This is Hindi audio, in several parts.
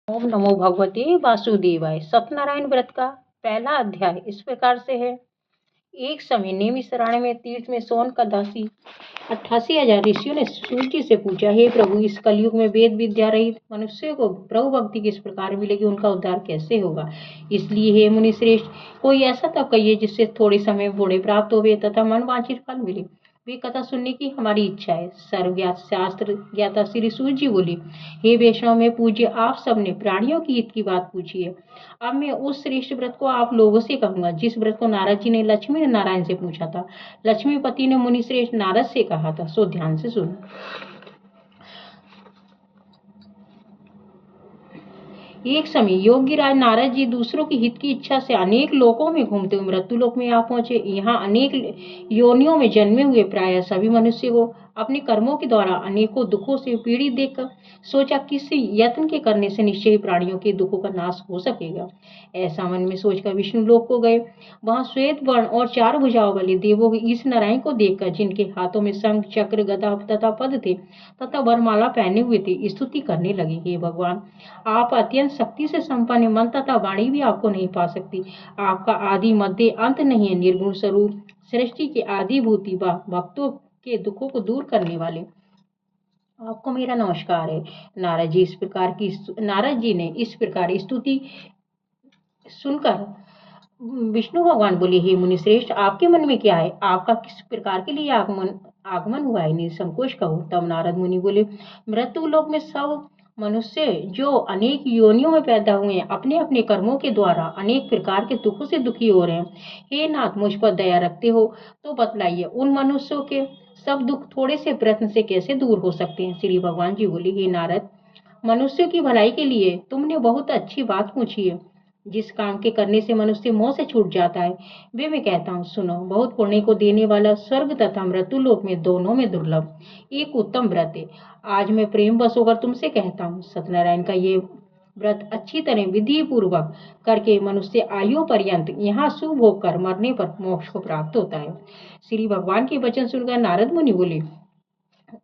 ओम नमो भगवते वासुदेवाय। सत्यनारायण व्रत का पहला अध्याय इस प्रकार से है। एक समय नेमिषारण्य में तीर्थ में सोन का दासी 88,000 ऋषियों ने सूर्य से पूछा, हे प्रभु, इस कलयुग में वेद विद्या रहित मनुष्य को प्रभु भक्ति किस प्रकार मिलेगी, उनका उद्धार कैसे होगा। इसलिए हे मुनि श्रेष्ठ, कोई ऐसा तब कहिए जिससे थोड़े समय बूढ़े प्राप्त होवे तथा मन वांछित फल मिले। वे कथा सुनने की हमारी इच्छा है। सर्वज्ञात शास्त्र ज्ञाता श्री सूर्य जी बोले, हे वैष्णव में पूज्य, आप सबने प्राणियों की हित की बात पूछी है। अब मैं उस श्रेष्ठ व्रत को आप लोगों से कहूंगा जिस व्रत को नारद जी ने लक्ष्मी नारायण से पूछा था। लक्ष्मीपति ने मुनि श्रेष्ठ नारद से कहा था, सो ध्यान से सुनो। एक समय योगी राज नारद जी दूसरों की हित की इच्छा से अनेक लोकों में घूमते हुए मृत्यु लोक में आ पहुंचे। यहाँ अनेक योनियों में जन्मे हुए प्राय सभी मनुष्य को अपने कर्मों के द्वारा अनेकों दुखों से पीड़ित देखकर सोचा, किसी यत्न के करने से निश्चय प्राणियों के दुखों का नाश हो सकेगा। ऐसा मन में सोचकर विष्णु लोक को गए। वहां श्वेत वर्ण और 4 भुजाओं वाले देवों ईश नारायण को देखकर, जिनके हाथों में शंख चक्र गदा तथा पद थे तथा वरमाला पहने हुए थे, स्तुति करने लगे, हे भगवान, आप अत्यंत शक्ति से संपन्न, मन तथा वाणी भी आपको नहीं पा सकती। आपका आदि मध्य अंत नहीं है। निर्गुण स्वरूप, सृष्टि के आदिभूति व भक्तों के दुखों को दूर करने वाले, आपको मेरा नमस्कार है। नारद जी ने इस प्रकार स्तुति सुनकर विष्णु भगवान बोले, हे मुनि श्रेष्ठ, आपके मन में क्या है? आपका किस प्रकार के लिए आगमन हुआ है? निसंकोच कहो। तब नारद मुनि बोले, मृत्यु लोक में सब मनुष्य जो अनेक योनियों में पैदा हुए हैं, अपने अपने कर्मों के द्वारा अनेक प्रकार के दुखों से दुखी हो रहे हैं। हे नाथ, मुझ पर दया रखते हो तो बतलाइए, उन मनुष्यों के सब दुख थोड़े से प्रयत्न से कैसे दूर हो सकते हैं? श्री भगवान जी बोले, हे नारद, मनुष्य की भलाई के लिए तुमने बहुत अच्छी बात पूछी है। जिस काम के करने से मनुष्य मोह से छूट जाता है, वे मैं कहता हूँ, सुनो। बहुत पुण्य को देने वाला, स्वर्ग तथा मृत्यु लोक में दोनों में दुर्लभ एक उत्तम व्रत है। आज मैं प्रेम बस होकर तुमसे कहता हूँ, सत्यनारायण का ये व्रत अच्छी तरह विधि पूर्वक करके मनुष्य आयु पर्यंत यहाँ शुभ भोग कर मरने पर मोक्ष को प्राप्त होता है। श्री भगवान के वचन सुनकर नारद मुनि बोले,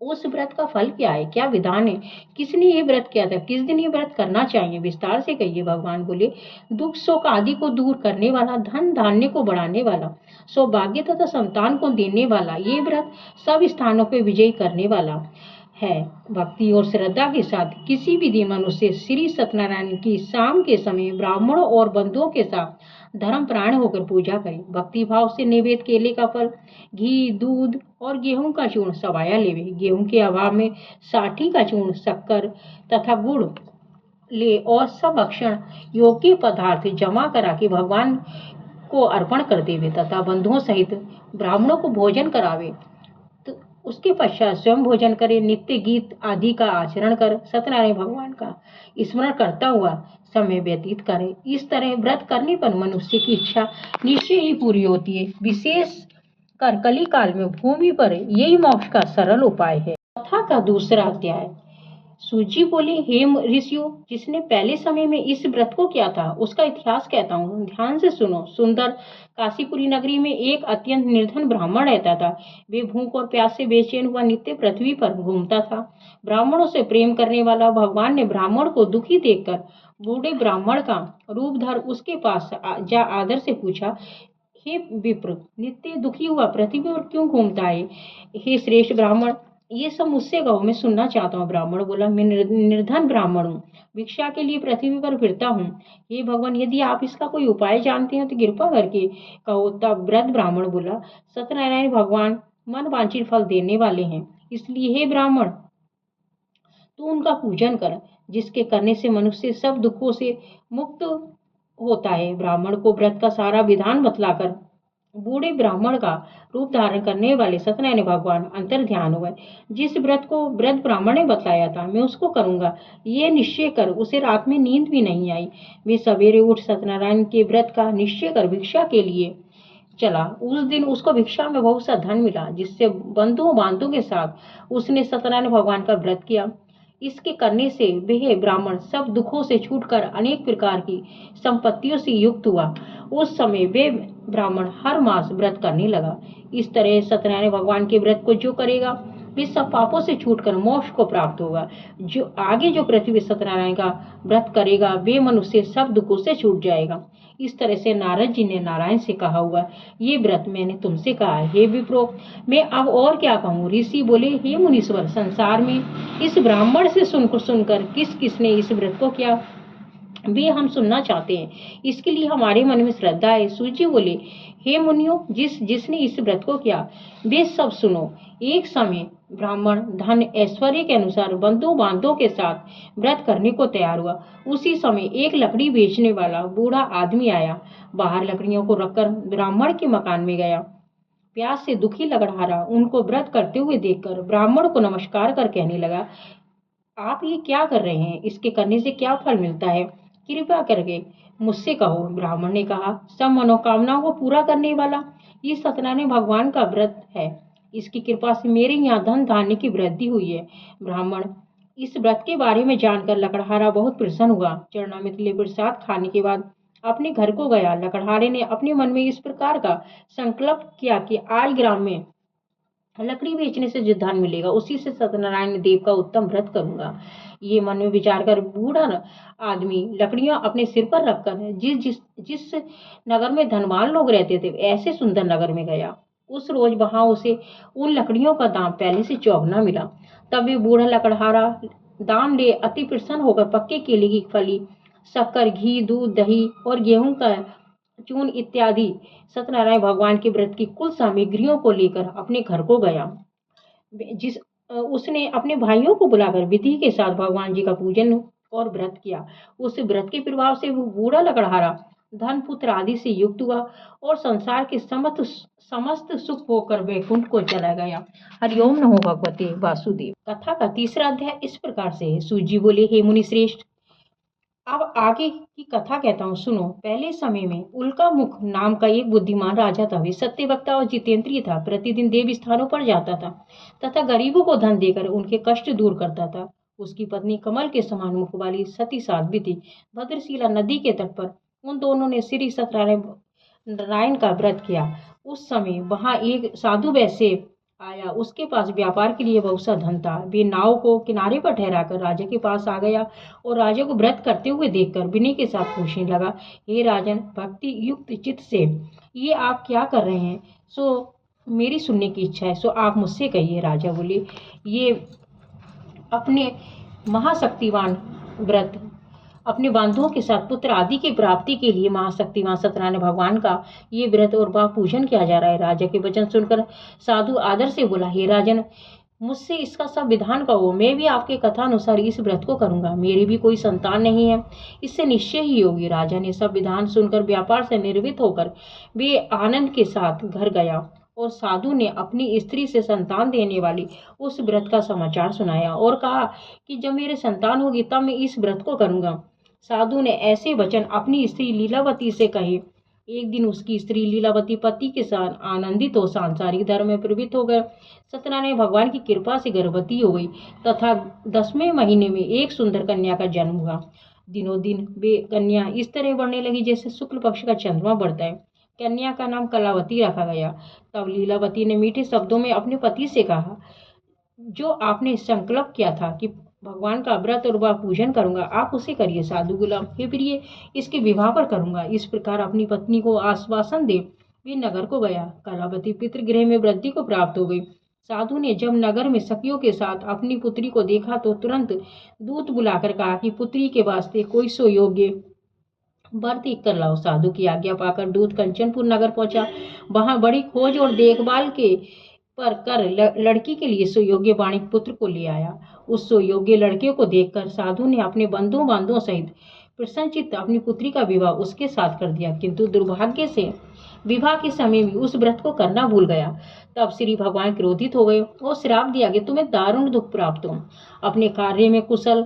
उस व्रत का फल क्या है, क्या विधान है, किसने ये व्रत किया था, किस दिन ये व्रत करना चाहिए, विस्तार से कहिए। भगवान बोले, दुख शोक आदि को दूर करने वाला, धन धान्य को बढ़ाने वाला, सौभाग्य तथा संतान को देने वाला, ये व्रत सब स्थानों पर विजय करने वाला है। भक्ति और श्रद्धा के साथ किसी भी दिन मनुष्य श्री सत्यनारायण की शाम के समय ब्राह्मणों और बंधुओं के साथ धर्म प्राण होकर पूजा करे। भक्ति भाव से नैवेद्य केले का फल, घी, दूध और गेहूं का चूर्ण सवाया लेवे। गेहूं के अभाव में साठी का चूर्ण, शक्कर तथा गुड़ ले और सब भक्षण योग्य पदार्थ जमा करा के भगवान को अर्पण कर देवे तथा बंधुओं सहित ब्राह्मणों को भोजन करावे। तो उसके पश्चात स्वयं भोजन करे। नित्य गीत आदि का आचरण कर सत्यनारायण भगवान का स्मरण करता हुआ समय व्यतीत करे। इस तरह व्रत करने पर मनुष्य की इच्छा निश्चय ही पूरी होती है। विशेष कर कली काल में भूमि पर यही मोक्ष का सरल उपाय है। कथा का दूसरा अध्याय। सूजी बोले, हे ऋषियों, जिसने पहले समय में इस व्रत को किया था उसका इतिहास कहता हूँ, ध्यान से सुनो। सुंदर काशीपुरी नगरी में एक अत्यंत निर्धन ब्राह्मण रहता था। वे भूख और प्यास से बेचैन हुआ नित्य पृथ्वी पर घूमता था। ब्राह्मणों से प्रेम करने वाला भगवान ने ब्राह्मण को दुखी देखकर बूढ़े ब्राह्मण का रूप धर उसके पास जा आदर से पूछा, हे विप्र, नित्य दुखी हुआ पृथ्वी पर क्यों घूमता है? हे श्रेष्ठ ब्राह्मण, ये सब मुझसे कहो, मैं सुनना चाहता हूँ। ब्राह्मण बोला, मैं निर्धन ब्राह्मण हूँ, भिक्षा के लिए पृथ्वी पर फिरता हूँ। हे भगवान, यदि आप इसका कोई उपाय जानते हैं तो कृपा करके कहो। तब वृद्ध ब्राह्मण बोला, सत्यनारायण भगवान मन वांछित फल देने वाले हैं, इसलिए हे ब्राह्मण, तू उनका पूजन कर, जिसके करने से मनुष्य सब दुखों से मुक्त होता है। ब्राह्मण को व्रत का सारा विधान बतलाकर बूढ़े ब्राह्मण का रूप धारण करने वाले सत्यनारायण भगवान अंतर ध्यान हुए। जिस व्रत को वृद्ध ब्राह्मण ने बतलाया था मैं उसको करूंगा, ये निश्चय कर उसे रात में नींद भी नहीं आई। वे सवेरे उठ सत्यनारायण के व्रत का निश्चय कर भिक्षा के लिए चला। उस दिन उसको भिक्षा में बहुत सा धन मिला, जिससे बंधुओं बांधों के साथ उसने सत्यनारायण भगवान का व्रत किया। इसके करने से वह ब्राह्मण सब दुखों से छूटकर अनेक प्रकार की संपत्तियों से युक्त हुआ। उस समय वे ब्राह्मण हर मास व्रत करने लगा। इस तरह सत्यनारायण भगवान के व्रत को जो करेगा वे सब पापों से छूटकर मोक्ष को प्राप्त होगा। जो पृथ्वी सत्यनारायण का व्रत करेगा वे मनुष्य सब दुखों से छूट जाएगा। इस तरह से नारद जी ने नारायण से कहा हुआ ये व्रत मैंने तुमसे कहा है। हे विप्रो, मैं अब और क्या कहूँ। ऋषि बोले, हे मुनीश्वर, संसार में इस ब्राह्मण से सुनकर किस किसने इस व्रत को किया वे हम सुनना चाहते हैं। इसके लिए हमारे मन में श्रद्धा है। सूर्य बोले, हे मुनियों, जिसने इस व्रत को किया वे सब सुनो। एक समय ब्राह्मण धन ऐश्वर्य के अनुसार बंधु बांधों के साथ व्रत करने को तैयार हुआ। उसी समय एक लकड़ी बेचने वाला बूढ़ा आदमी आया। बाहर लकड़ियों को रखकर ब्राह्मण के मकान में गया। प्यास से दुखी लकड़हारा उनको व्रत करते हुए देखकर ब्राह्मण को नमस्कार कर कहने लगा, आप ये क्या कर रहे हैं? इसके करने से क्या फल मिलता है? कृपया करके मुझसे कहो। ब्राह्मण ने कहा, सब मनोकामनाओं को पूरा करने वाला ये सत्यनारायण भगवान का व्रत है। इसकी कृपा से मेरे यहाँ धन धान्य की वृद्धि हुई है। ब्राह्मण इस व्रत के बारे में जानकर लकड़हारा बहुत प्रसन्न हुआ। चरणामृत ले प्रसाद खाने के बाद अपने घर को गया। लकड़हारे ने अपने मन में इस प्रकार का संकल्प किया कि आज ग्राम में लकड़ी बेचने से जो धन मिलेगा उसी से सत्यनारायण देव का उत्तम व्रत करूंगा। ये मन में विचार कर बूढ़ा आदमी लकड़ियां अपने सिर पर रखकर जिस नगर में धनवान लोग रहते थे ऐसे सुंदर नगर में गया। उस रोज वहां उसे उन लकड़ियों का दाम पहले से चौगुना मिला। तब वे बूढ़ा लकड़हारा दाम ले अति प्रसन्न होकर पक्के केले की फली, शक्कर, घी, दूध, दही और गेहूं का चून इत्यादि सत्यनारायण भगवान के व्रत की कुल सामग्रियों को लेकर अपने घर को गया। उसने अपने भाइयों को बुलाकर विधि के साथ भगवान जी का पूजन और व्रत किया। उस व्रत के प्रभाव से वो बूढ़ा लकड़हारा धन पुत्र आदि से युक्त हुआ और संसार के समस्त सुख होकर वैकुंठ को चला गया। हरिओम नमो भगवते वासुदेव। कथा का तीसरा अध्याय इस प्रकार से है। सूजी बोले, हे मुनि श्रेष्ठ, अब आगे की कथा कहता हूँ, सुनो। पहले समय में उल्का मुख नाम का एक बुद्धिमान राजा था। वे सत्यवक्ता और जितेंद्रिय था। प्रतिदिन देव स्थानों पर जाता था तथा गरीबों को धन देकर उनके कष्ट दूर करता था। उसकी पत्नी कमल के समान मुख वाली सती साध्वी थी। भद्रशिला नदी के तट पर उन दोनों ने श्री सत्यनारायण का व्रत किया। उस समय वहां एक साधु वैश्य आया। उसके पास व्यापार के लिए बहुत सा धन था। वे नाव को किनारे पर ठहराकर राजा के पास आ गया और राजा को व्रत करते हुए देखकर विनय के साथ पूछने लगा, हे राजन, भक्ति युक्त चित्त से ये आप क्या कर रहे हैं? सो मेरी सुनने की इच्छा है, सो आप मुझसे कहिए। राजा बोले, ये अपने महाशक्तिवान व्रत अपने बांधवों के साथ पुत्र आदि की प्राप्ति के लिए महाशक्तिवान सत्यनारायण भगवान का ये व्रत और बा पूजन किया जा रहा है। राजा के वचन सुनकर साधु आदर से बोला, हे राजन, मुझसे इसका सब विधान कहो। मैं भी आपके कथा अनुसार इस व्रत को करूंगा। मेरी भी कोई संतान नहीं है, इससे निश्चय ही होगी। राजा ने सब विधान सुनकर व्यापार से निर्वृत्त होकर वे आनंद के साथ घर गया और साधु ने अपनी स्त्री से संतान देने वाली उस व्रत का समाचार सुनाया और कहा कि जब मेरे संतान होगी तब मैं इस व्रत को करूंगा। साधु ने ऐसे वचन अपनी स्त्री लीलावती से कहे। एक दिन उसकी स्त्री लीलावती पति के साथ आनंदित हो सांसारिक धर्म में प्रवृत्त होकर सत्यनारायण भगवान की कृपा से गर्भवती हो गई तथा 10वें महीने में एक सुंदर कन्या का जन्म हुआ। दिनों दिन वे कन्या इस तरह बढ़ने लगी जैसे शुक्ल पक्ष का चंद्रमा बढ़ता है। कन्या का नाम कलावती रखा गया। तब लीलावती ने मीठे शब्दों में अपने पति से कहा, जो आपने संकल्प किया था कि भगवान का व्रत और वह पूजन करूंगा, आप उसे करिए। साधु बोला, हे प्रिय, इसके विवाह पर करूंगा। इस प्रकार अपनी पत्नी को आश्वासन दे वे नगर को गया। कलावती पितृगृह में वृद्धि को प्राप्त हो गई। साधु ने जब नगर में सखियों के साथ अपनी पुत्री को देखा तो तुरंत दूत बुलाकर कहा कि पुत्री के वास्ते कोई सुयोग्य वर देख कर लाओ। साधु की आज्ञा पाकर दूत कंचनपुर नगर पहुंचा। वहां बड़ी खोज और देखभाल के पर कर लड़की के लिए सुयोग्य वाणिक पुत्र को ले आया। उस सुयोग्य लड़के को देखकर साधु ने अपने बंधु बांधवों सहित प्रसन्नचित्त अपनी पुत्री का विवाह उसके साथ कर दिया। किंतु दुर्भाग्य से विवाह के समय भी उस व्रत को करना भूल गया। तब श्री भगवान क्रोधित हो गए और श्राप दिया कि तुम्हें दारुण दुख प्राप्त हो। अपने कार्य में कुशल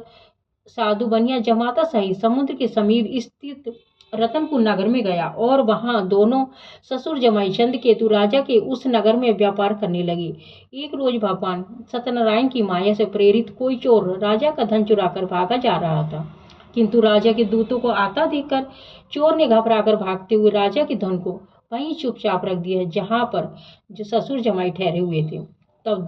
साधु बनिया जमाता सहित समुद्र के समीप स्थित रतनपुर नगर में गया और वहां दोनों ससुर जमाई चंद केतु राजा के उस नगर में व्यापार करने लगे। एक रोज भगवान सत्यनारायण की माया से प्रेरित कोई चोर राजा का धन चुराकर भागा जा रहा था। किंतु राजा के दूतों को आता देखकर चोर ने घबराकर भागते हुए राजा के धन को वहीं चुपचाप रख दिया जहां पर जो ससुर जमाई ठहरे हुए थे। तब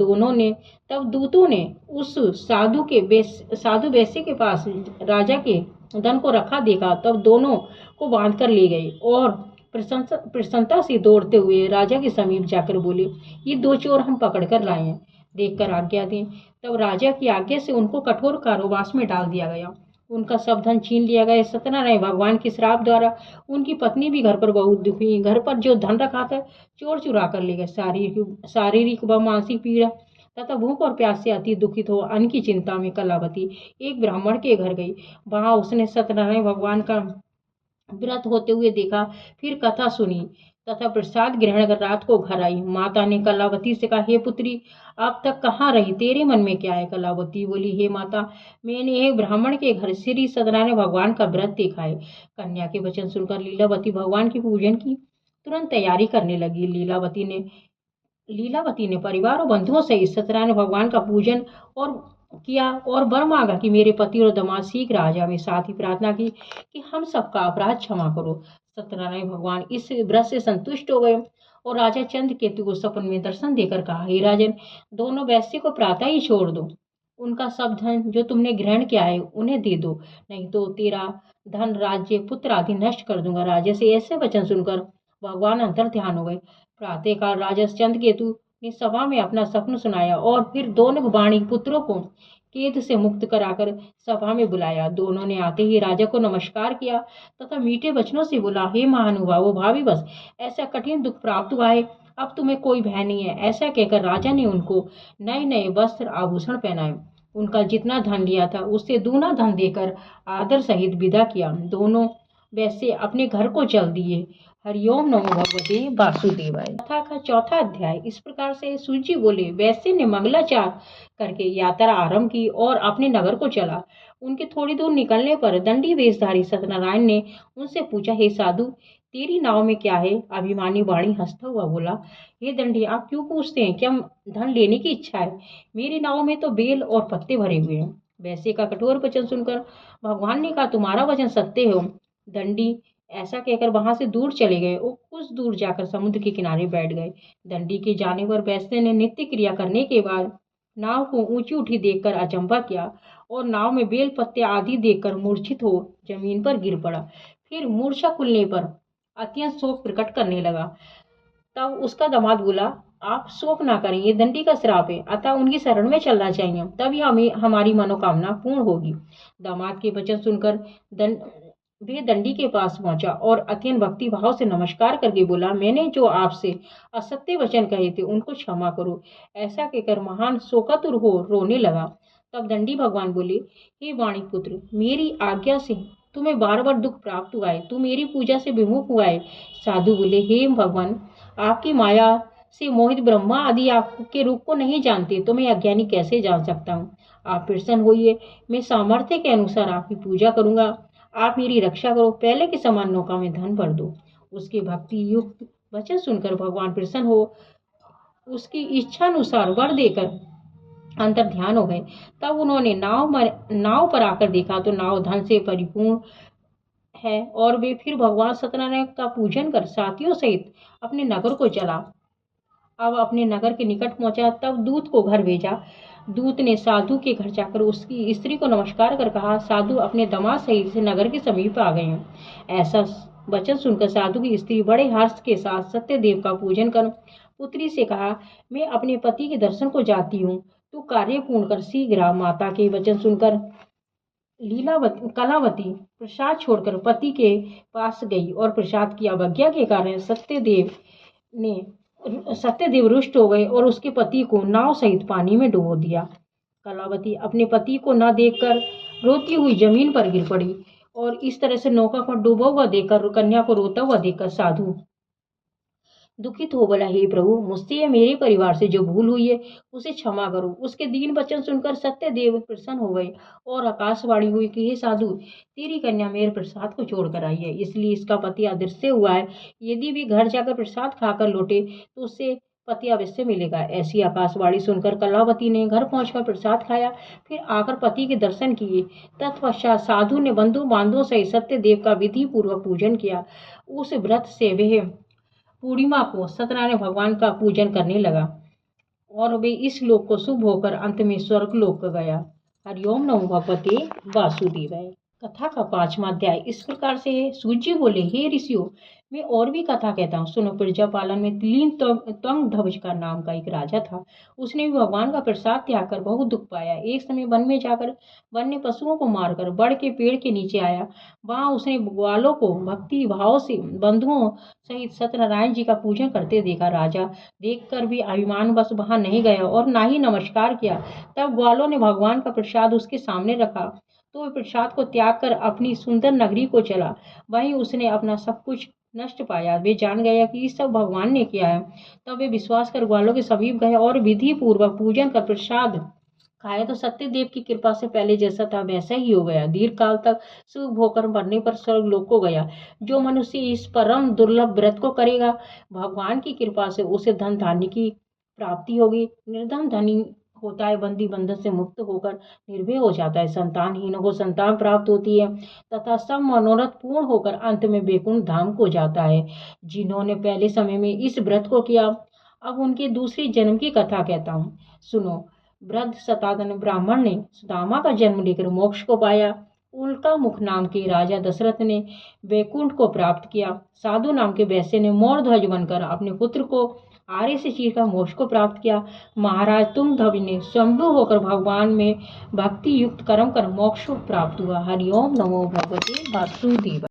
दूतों ने उस साधु वैश्य के पास राजा के धन को रखा देखा, तब दोनों को बांध कर ले गए और प्रसन्नता से दौड़ते हुए राजा के समीप जाकर बोले, ये दो चोर हम पकड़ कर लाए हैं, देखकर आज्ञा दें। तब राजा की आज्ञा से उनको कठोर कारावास में डाल दिया गया। उनका सब धन छीन लिया गया। सत्यनारायण भगवान के श्राप द्वारा उनकी पत्नी भी घर पर बहुत दुखी। घर पर जो धन रखा था चोर चुरा कर ले गए। शारीरिक व मानसिक पीड़ा तथा भूख और प्यास से अति दुखित हो अन्न की चिंता में कलावती एक ब्राह्मण के घर गई। वहां उसने सत्यनारायण भगवान का व्रत होते हुए देखा, फिर कथा सुनी तथा प्रसाद ग्रहण कर रात को घर आई। माता ने कलावती से कहा, हे पुत्री, अब तक कहाँ रही? तेरे मन में क्या है? कलावती बोली, हे माता, मैंने एक ब्राह्मण के घर श्री सत्यनारायण भगवान का व्रत देखा है। कन्या के वचन सुनकर लीलावती भगवान के पूजन की तुरंत तैयारी करने लगी। लीलावती ने परिवार और बंधुओं से सत्यनारायण भगवान का पूजन किया और वर मांगा कि मेरे पति और दामाद शीघ्र आ जाए। साथ ही प्रार्थना की कि हम सबका अपराध क्षमा करो। सत्यनारायण भगवान इस व्रत से संतुष्ट हो गए और राजा चंद्र केतु को सपन में दर्शन देकर कहा, हे राजन, दोनों वैश्य को प्रातः ही छोड़ दो। उनका सब धन जो तुमने ग्रहण किया है उन्हें दे दो, नहीं तो तेरा धन, राज्य, पुत्र आदि नष्ट कर दूंगा। राजा से ऐसे वचन सुनकर भगवान अंतर ध्यान हो गए। प्रातःकाल राजा चंद्र केतु ने सभा में अपना सपन सुनाया और फिर दोनों बाणी पुत्रों को कैद से मुक्त कराकर सभा में बुलाया। दोनों ने आते ही राजा को नमस्कार किया तथा मीठे वचनों से बोला, हे महानुभावो, भावी बस ऐसा कठिन दुख प्राप्त हुआ है, अब तुम्हें कोई भय नहीं है। ऐसा कहकर राजा ने उनको नए नए वस्त्र आभूषण पहनाए। उनका जितना धन लिया था उससे दूना धन देकर आदर सहित विदा किया। दोनों वैसे अपने घर को चल दिए। हरिओम नमो भगवते वासुदेवाय। कथा का चौथा अध्याय इस प्रकार से सूची बोले, वैश्य ने मंगलाचार करके यात्रा आरंभ की और अपने नगर को चला। उनके थोड़ी दूर निकलने पर दंडी वेशधारी सत्यनारायण ने उनसे पूछा, हे साधु, तेरी नाव में क्या है? अभिमानी वाणी हंसता हुआ बोला, हे दंडी, आप क्यों पूछते हैं? क्या धन लेने की इच्छा है? मेरी नाव में तो बेल और पत्ते भरे हुए हैं। वैश्य का कठोर वचन सुनकर भगवान ने कहा, तुम्हारा वचन सत्य हो। दंडी ऐसा कहकर वहां से दूर चले गए और कुछ दूर जाकर समुद्र के किनारे बैठ गए। दंडी के जाने पर वैश्य ने नित्य क्रिया करने के बाद नाव को ऊंची उठी देखकर अचंभा किया और नाव में बेल पत्ते आदि देखकर मूर्छित हो जमीन पर गिर पड़ा। फिर मूर्छा खुलने पर अत्यंत शोक प्रकट करने लगा। तब उसका दामाद बोला, आप शोक ना करें, ये दंडी का श्राप है, अतः उनकी शरण में चलना चाहिए, तभी हमारी मनोकामना पूर्ण होगी। दामाद के वचन सुनकर वे दंडी के पास पहुंचा और अत्यंत भक्ति भाव से नमस्कार करके बोला, मैंने जो आपसे असत्य वचन कहे थे उनको क्षमा करो। ऐसा कहकर महान शोकातुर हो रोने लगा। तब दंडी भगवान बोले, हे वाणी पुत्र, मेरी आज्ञा से तुम्हें बार बार दुख प्राप्त हुआ है, तू मेरी पूजा से विमुख हुआ है। साधु बोले, हे भगवान, आपकी माया से मोहित ब्रह्मा आदि आपके रूप को नहीं जानते, तो मैं अज्ञानी कैसे जान सकता हूँ? आप प्रसन्न होइए, मैं सामर्थ्य के अनुसार आपकी पूजा करूंगा। आप मेरी रक्षा करो, पहले के समान नौका में धन भर दो। उसके भक्ति युक्त वचन सुनकर भगवान प्रसन्न हो उसकी इच्छा अनुसार वर देकर अंतर ध्यान हो गए। तब उन्होंने नाव पर आकर देखा तो नाव धन से परिपूर्ण है और वे फिर भगवान सत्यनारायण का पूजन कर साथियों सहित अपने नगर को चला। अब अपने नगर के निकट पहुंचा, तब दूत को घर भेजा। दूत ने साधु के घर जाकर उसकी स्त्री को नमस्कार कर कहा, साधु अपने दामाद सहित से नगर के समीप आ गए हैं। ऐसा वचन सुनकर साधु की स्त्री बड़े हर्ष के साथ सत्यदेव का पूजन कर पुत्री से कहा, मैं अपने पति के दर्शन को जाती हूँ, तू कार्य पूर्ण कर शीघ्र आ। माता के वचन सुनकर कलावती प्रसाद छोड़कर पति के पास गई और प्रसाद की अवज्ञा के कारण सत्यदेव रुष्ट हो गए और उसके पति को नाव सहित पानी में डुबो दिया। कलावती अपने पति को न देखकर रोती हुई जमीन पर गिर पड़ी और इस तरह से नौका को डूबा हुआ देखकर कन्या को रोता हुआ देखकर साधु दुखित हो बोला, हे प्रभु, मुझसे या मेरे परिवार से जो भूल हुई है उसे क्षमा करो। उसके दीन वचन सुनकर सत्यदेव प्रसन्न हो गए और आकाशवाणी हुई कि हे साधु, तेरी कन्या मेरे प्रसाद को छोड़कर आई है, इसलिए इसका पति अदृश्य हुआ है। यदि भी घर जाकर प्रसाद खाकर लौटे तो उससे पति अवश्य मिलेगा। ऐसी आकाशवाणी सुनकर कलावती ने घर पहुंचकर प्रसाद खाया, फिर आकर पति के दर्शन किए। तत्पश्चात साधु ने बंधु बांधवों सहित सत्यदेव का विधि पूर्वक पूजन किया। उस व्रत से वह पूर्णिमा को सत्यनारायण भगवान का पूजन करने लगा। और वे इस लोक को शुभ होकर अंत में स्वर्ग लोक गया। हरिओम नमो भगवते वासुदेवाय। कथा का 5वां अध्याय इस प्रकार से है। सूत जी बोले, हे ऋषियों, मैं और भी कथा कहता हूँ, सुनो। प्रजा पालन में तिलीन त्वंग ध्वज का नाम का एक राजा था। उसने भी भगवान का प्रसाद त्याग कर बहुत दुख पाया। एक समय वन में जाकर वन्य पशुओं को मारकर बड़ के पेड़ के नीचे आया। वहां उसने ग्वालों को भक्ति भाव से बंधुओं सहित सत्यनारायण जी का पूजन करते देखा। राजा देखकर भी अभिमानवश वहां नहीं गया और ना ही नमस्कार किया। तब ग्वालों ने भगवान का प्रसाद उसके सामने रखा तो वह प्रसाद को त्याग कर अपनी सुंदर नगरी को चला। वहीं उसने अपना सब कुछ नष्ट पाया। वे जान गया कि ये सब भगवान ने किया है। तब वे विश्वास कर ग्वालों के समीप गए और विधि पूर्वक पूजन कर प्रसाद खाया तो सत्यदेव की कृपा से पहले जैसा था वैसा ही हो गया। दीर्घ काल तक सुख भोगकर मरने पर स्वर्ग लोक को गया। जो मनुष्य इस परम दुर्लभ व्रत को करेगा, भगवान की कृपा से उसे धन धान्य की प्राप्ति होगी। निर्धन धनी होता है, बंदी बंधन से मुक्त होकर निर्भय हो जाता है। संतानहीनों को संतान प्राप्त होती है तथा सब मनोरथ पूर्ण होकर अंत में वैकुंठ धाम को जाता है। जिन्होंने पहले समय में इस व्रत को किया, अब उनके दूसरे जन्म की कथा कहता हूँ, सुनो। वृद्ध सतातन ब्राह्मण ने सुदामा का जन्म लेकर मोक्ष को पाया। उल्का मुख नाम के राजा दशरथ ने वैकुंठ को प्राप्त किया। साधु नाम के वैश्य ने मोर ध्वज बनकर अपने पुत्र को आर्य से चीरकर मोक्ष को प्राप्त किया। महाराज तुंगध्वज ने स्वयंभू होकर भगवान में भक्ति युक्त कर्म कर मोक्ष को प्राप्त हुआ। हरिओम नमो भगवते वासुदेवाय।